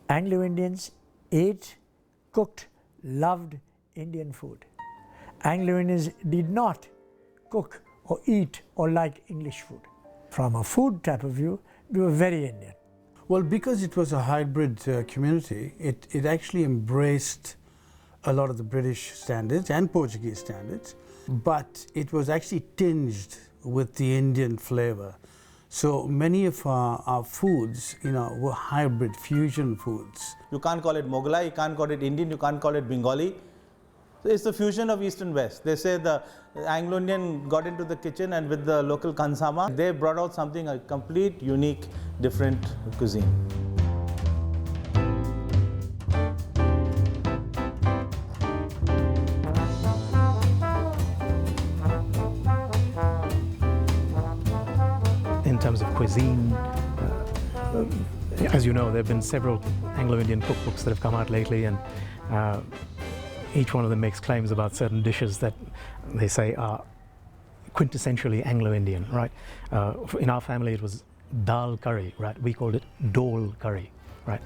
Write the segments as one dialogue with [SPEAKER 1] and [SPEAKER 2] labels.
[SPEAKER 1] Anglo-Indians ate, cooked, loved Indian food. Anglo-Indians did not cook or eat or like English food. From a food type of view, we were very Indian.
[SPEAKER 2] Well, because it was a hybrid community, it actually embraced a lot of the British standards and Portuguese standards, but it was actually tinged with the Indian flavor. So many of our foods, were hybrid fusion foods.
[SPEAKER 3] You can't call it Mughlai, you can't call it Indian, you can't call it Bengali. It's the fusion of East and West. They say the Anglo-Indian got into the kitchen and with the local kansama, they brought out something, a complete, unique, different cuisine.
[SPEAKER 4] In terms of cuisine, as you know, there have been several Anglo-Indian cookbooks that have come out lately, and each one of them makes claims about certain dishes that they say are quintessentially Anglo-Indian, right? In our family it was dal curry, right? We called it dole curry, right?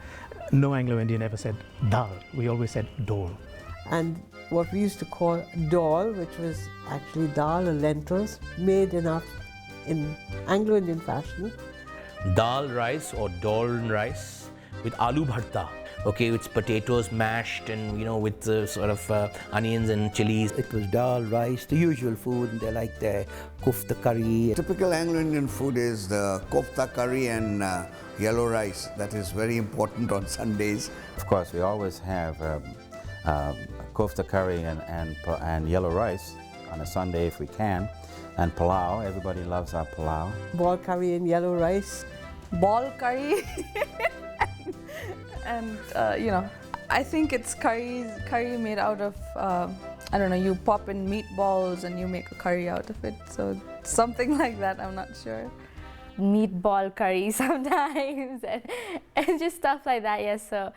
[SPEAKER 4] No Anglo-Indian ever said dal, we always said dole.
[SPEAKER 5] And what we used to call dal, which was actually dal or lentils, made in Anglo-Indian fashion.
[SPEAKER 6] Dal rice or dal rice with aloo bharta. Okay, it's potatoes mashed and with sort of onions and chilies.
[SPEAKER 7] It was dal, rice, the usual food, and they like the kofta curry.
[SPEAKER 8] Typical Anglo-Indian food is the kofta curry and yellow rice. That is very important on Sundays.
[SPEAKER 9] Of course, we always have kofta curry and yellow rice on a Sunday if we can, and palau. Everybody loves our palau.
[SPEAKER 5] Ball curry and yellow rice.
[SPEAKER 10] Ball curry. And I think it's curry made out of, I don't know, you pop in meatballs and you make a curry out of it. So something like that, I'm not sure.
[SPEAKER 11] Meatball curry sometimes and just stuff like that, yes. So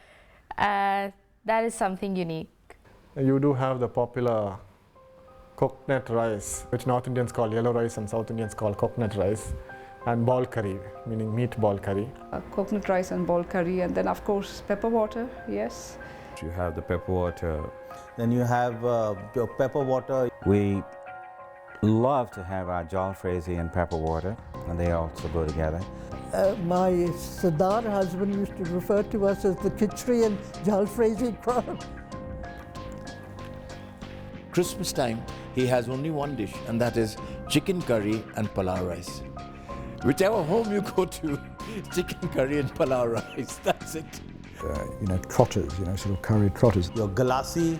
[SPEAKER 11] that is something unique.
[SPEAKER 12] You do have the popular coconut rice, which North Indians call yellow rice and South Indians call coconut rice. And ball curry, meaning meatball curry.
[SPEAKER 10] Coconut rice and ball curry, and then of course pepper water, yes.
[SPEAKER 9] You have the pepper water.
[SPEAKER 3] Then you have your pepper water.
[SPEAKER 9] We love to have our jalfrezi and pepper water, and they also go together.
[SPEAKER 5] My Sardar husband used to refer to us as the khichdi and jalfrezi crowd.
[SPEAKER 13] Christmas time, he has only one dish, and that is chicken curry and palau rice. Whichever home you go to, chicken curry and palau rice, that's it.
[SPEAKER 14] Trotters, sort of curried trotters.
[SPEAKER 3] Your galassi.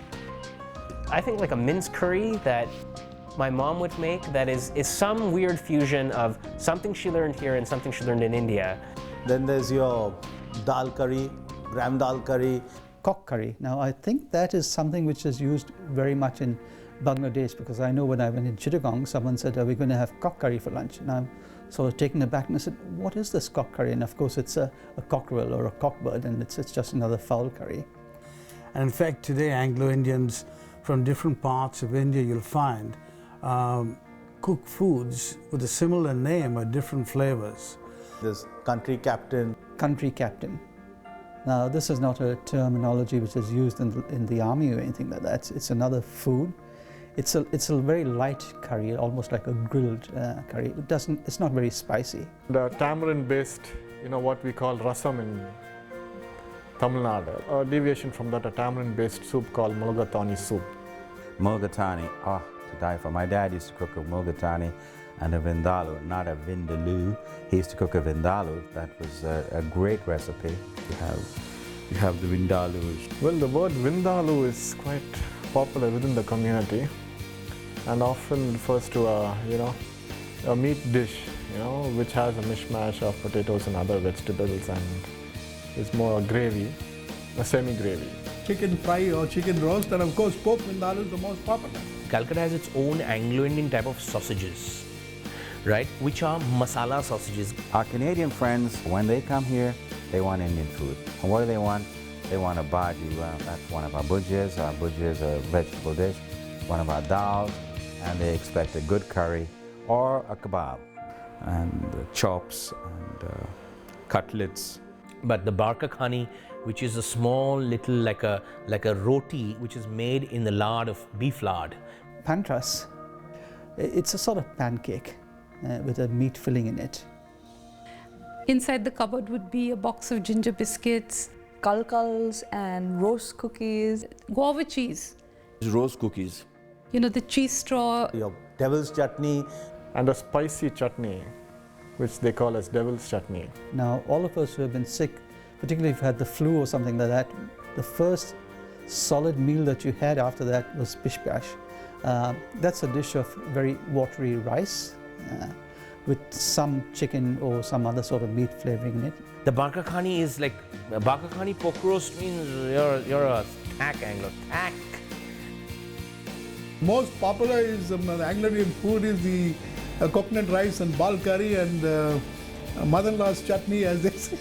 [SPEAKER 15] I think like a minced curry that my mom would make that is some weird fusion of something she learned here and something she learned in India.
[SPEAKER 3] Then there's your dal curry, gram dal curry.
[SPEAKER 16] Cock curry. Now I think that is something which is used very much in Bangladesh, because I know when I went in Chittagong, someone said, are we going to have cock curry for lunch? And I'm sort of taken aback and I said, what is this cock curry? And of course it's a cockerel or a cockbird, and it's just another fowl curry.
[SPEAKER 2] And in fact today Anglo-Indians from different parts of India, you'll find, cook foods with a similar name or different flavors.
[SPEAKER 3] There's country captain.
[SPEAKER 16] Country captain. Now this is not a terminology which is used in the army or anything like that. It's another food. It's a very light curry, almost like a grilled curry. It's not very spicy.
[SPEAKER 12] The tamarind-based, what we call rasam in Tamil Nadu. A deviation from that, a tamarind-based soup called mulligatawny soup.
[SPEAKER 9] Mulligatawny, to die for. My dad used to cook a mulligatawny and a vindaloo, not a vindaloo. He used to cook a vindaloo. That was a great recipe. You have the vindaloo.
[SPEAKER 12] Well, the word vindaloo is quite popular within the community, and often refers to a meat dish, which has a mishmash of potatoes and other vegetables, and is more a gravy, a semi-gravy.
[SPEAKER 17] Chicken fry or chicken roast, and of course pork vindaloo is the most popular.
[SPEAKER 6] Calcutta has its own Anglo-Indian type of sausages, right, which are masala sausages.
[SPEAKER 9] Our Canadian friends, when they come here, they want Indian food. And what do they want? They want a bhaji. That's one of our bhujiyas. Our bhujia is a vegetable dish. One of our dals, and they expect a good curry or a kebab, and chops and cutlets.
[SPEAKER 6] But the barka khani, which is a small little like a roti, which is made in the lard of beef lard.
[SPEAKER 16] Pantras, it's a sort of pancake with a meat filling in it.
[SPEAKER 10] Inside the cupboard would be a box of ginger biscuits, kalkals and roast cookies, guava cheese.
[SPEAKER 13] Roast cookies.
[SPEAKER 10] You know, the cheese straw.
[SPEAKER 3] Your devil's chutney.
[SPEAKER 12] And a spicy chutney, which they call as devil's chutney.
[SPEAKER 16] Now, all of us who have been sick, particularly if you had the flu or something like that, the first solid meal that you had after that was pish pash. That's a dish of very watery rice with some chicken or some other sort of meat flavoring in it.
[SPEAKER 6] The barka khani is like, barka khani pork roast means you're a thack Anglo, thack.
[SPEAKER 17] Most popular is Anglo-Indian food is the coconut rice and bal curry and mother-in-law's chutney, as they say.